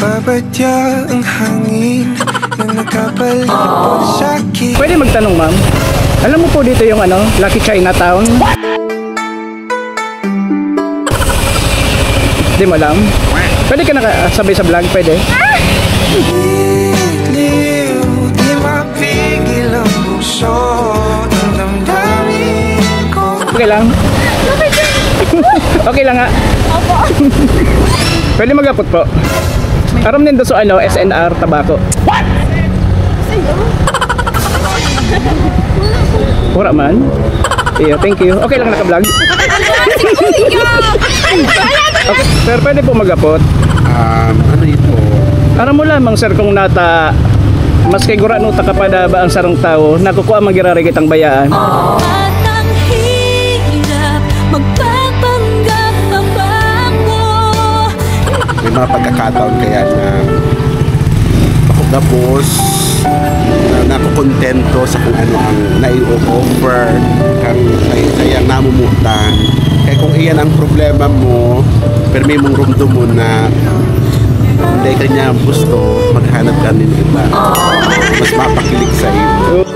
Babadya ang hangin na nakapalipot sa'kin. Pwede magtanong, ma'am? Alam mo po dito yung ano, Lucky Chinatown? Di mo alam? Pwede ka nakasabay sa vlog? Pwede? Liw, di mapigil ang puso ng damdamin ko. Okay lang? Okay lang nga? Opo. Pwede magapot po. Aram din doon sa ano, SNR Tabaco. What? Pura man. Yeah, thank you. Okay lang naka-vlog? Okay, sir, pwede po magapot. Ano ito? Aram mo lamang, sir, kung nata mas kay gura nuta ka pa ba ang sarong tao, nakukuha magirari kitang bayaan. May mga pagkakataon kaya na ako gabos, nakukontento sa kung ano ang nai-offer, kang sayang namumutan. Kaya kung iyan ang problema mo, pero may mong rumdo mo na hindi ka niya gusto, maghanap ka ng iba. Mas mapakilig sa iyo.